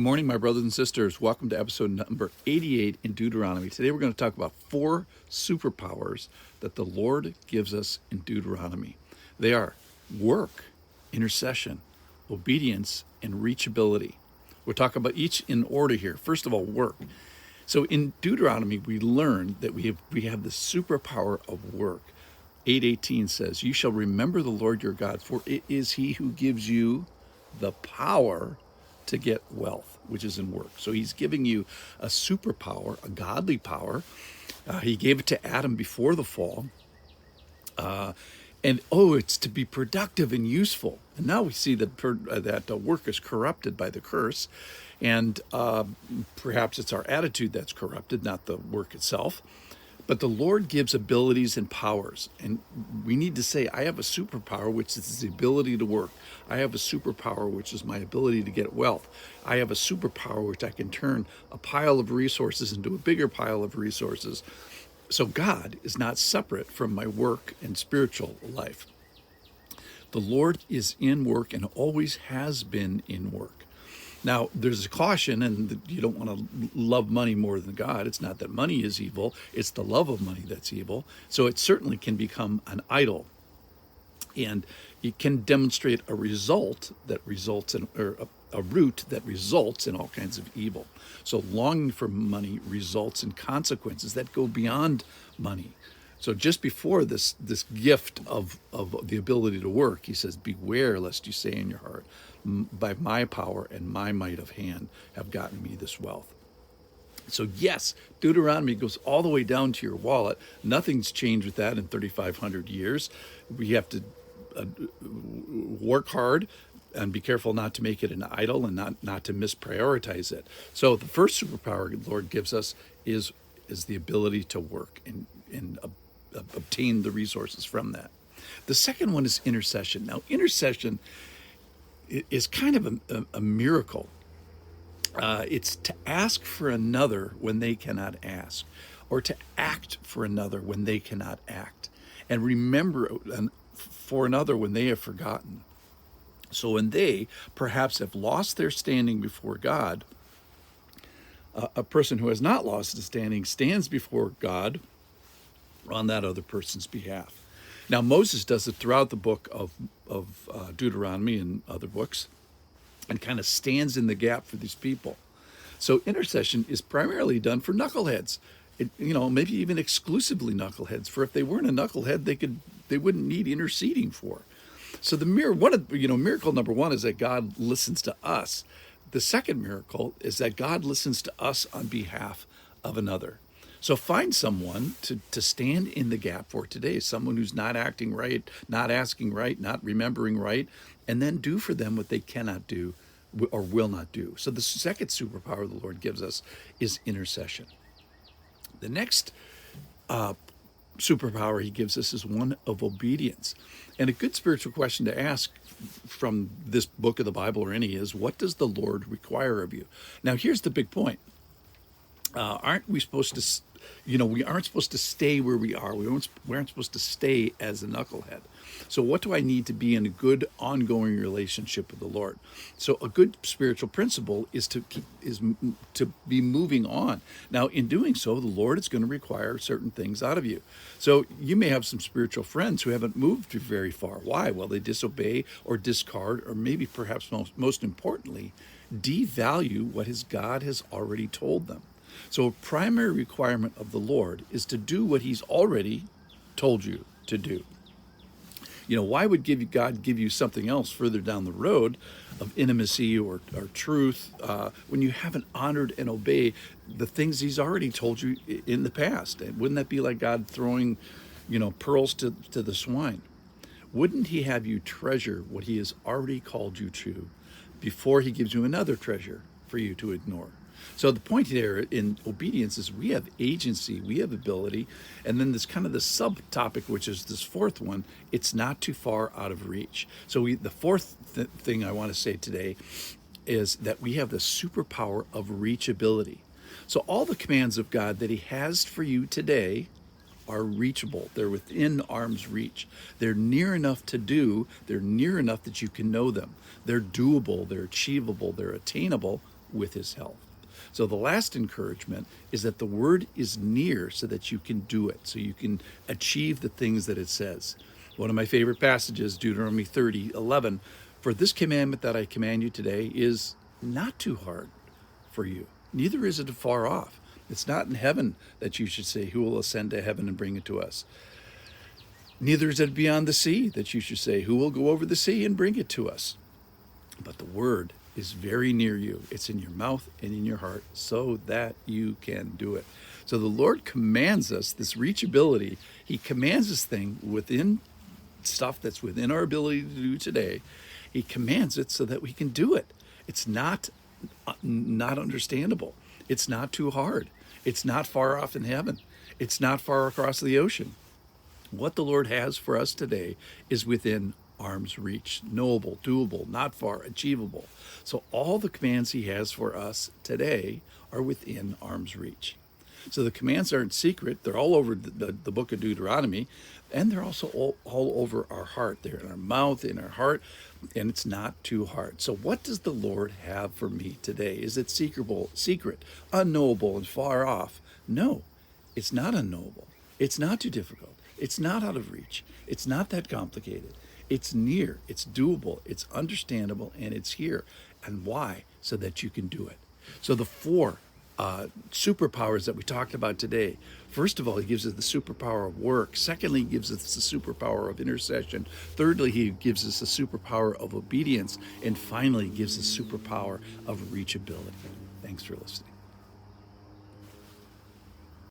Good morning, my brothers and sisters. Welcome to episode number 88 in Deuteronomy. Today we're going to talk about 4 superpowers that the Lord gives us in Deuteronomy. They are work, intercession, obedience, and reachability. We'll talk about each in order here. First of all, work. So in Deuteronomy, we learn that we have the superpower of work. 8:18 says, "You shall remember the Lord your God, for it is he who gives you the power to get wealth," which is in work. So he's giving you a superpower, a godly power. He gave it to Adam before the fall. It's to be productive and useful. And now we see that work is corrupted by the curse. And perhaps it's our attitude that's corrupted, not the work itself. But the Lord gives abilities and powers. And we need to say, I have a superpower, which is the ability to work. I have a superpower, which is my ability to get wealth. I have a superpower, which I can turn a pile of resources into a bigger pile of resources. So God is not separate from my work and spiritual life. The Lord is in work and always has been in work. Now, there's a caution, and you don't want to love money more than God. It's not that money is evil. It's the love of money that's evil. So it certainly can become an idol. And it can demonstrate a result that results in, or a root that results in all kinds of evil. So longing for money results in consequences that go beyond money. So just before this gift of the ability to work, he says, "Beware lest you say in your heart, by my power and my might of hand have gotten me this wealth." So yes, Deuteronomy goes all the way down to your wallet. Nothing's changed with that in 3,500 years. We have to work hard and be careful not to make it an idol and not to misprioritize it. So the first superpower the Lord gives us is the ability to work and obtain the resources from that. The second one is intercession. Now, intercession is kind of a miracle. It's to ask for another when they cannot ask, or to act for another when they cannot act, and remember for another when they have forgotten. So when they perhaps have lost their standing before God, a person who has not lost his standing stands before God on that other person's behalf. Now, Moses does it throughout the book of Deuteronomy and other books, and kind of stands in the gap for these people. So intercession is primarily done for knuckleheads, maybe even exclusively knuckleheads. For if they weren't a knucklehead, they wouldn't need interceding for. So miracle number one is that God listens to us. The second miracle is that God listens to us on behalf of another. So find someone to stand in the gap for today, someone who's not acting right, not asking right, not remembering right, and then do for them what they cannot do or will not do. So the second superpower the Lord gives us is intercession. The next superpower he gives us is one of obedience. And a good spiritual question to ask from this book of the Bible or any is, what does the Lord require of you? Now, here's the big point. Aren't we supposed to, we aren't supposed to stay where we are. We aren't supposed to stay as a knucklehead. So what do I need to be in a good ongoing relationship with the Lord? So a good spiritual principle is to be moving on. Now, in doing so, the Lord is going to require certain things out of you. So you may have some spiritual friends who haven't moved very far. Why? Well, they disobey or discard, or maybe perhaps most importantly, devalue what God has already told them. So a primary requirement of the Lord is to do what he's already told you to do. Why would God give you something else further down the road of intimacy or truth when you haven't honored and obeyed the things he's already told you in the past? And wouldn't that be like God throwing, pearls to the swine? Wouldn't he have you treasure what he has already called you to before he gives you another treasure for you to ignore? So the point there in obedience is we have agency, we have ability, and then there's kind of the subtopic, which is this fourth one, it's not too far out of reach. So the fourth thing I want to say today is that we have the superpower of reachability. So all the commands of God that he has for you today are reachable. They're within arm's reach. They're near enough to do. They're near enough that you can know them. They're doable. They're achievable. They're attainable with his help. So the last encouragement is that the word is near so that you can do it, so you can achieve the things that it says. One of my favorite passages, Deuteronomy 30:11, for this commandment that I command you today is not too hard for you, neither is it far off. It's not in heaven that you should say, who will ascend to heaven and bring it to us? Neither is it beyond the sea that you should say, who will go over the sea and bring it to us? But the word is very near you. It's in your mouth and in your heart so that you can do it. So the Lord commands us this reachability. He commands this thing within stuff that's within our ability to do today. He commands it so that we can do it. It's not understandable. It's not too hard. It's not far off in heaven. It's not far across the ocean. What the Lord has for us today is within arm's reach, knowable, doable, not far, achievable. So all the commands he has for us today are within arm's reach. So the commands aren't secret. They're all over the book of Deuteronomy, and they're also all over our heart. They're in our mouth, in our heart, and it's not too hard. So what does the Lord have for me today? Is it secret, unknowable, and far off? No, it's not unknowable. It's not too difficult. It's not out of reach. It's not that complicated. It's near, it's doable, it's understandable, and it's here. And why? So that you can do it. So the four superpowers that we talked about today. First of all, he gives us the superpower of work. Secondly, he gives us the superpower of intercession. Thirdly, he gives us the superpower of obedience. And finally, he gives us the superpower of reachability. Thanks for listening.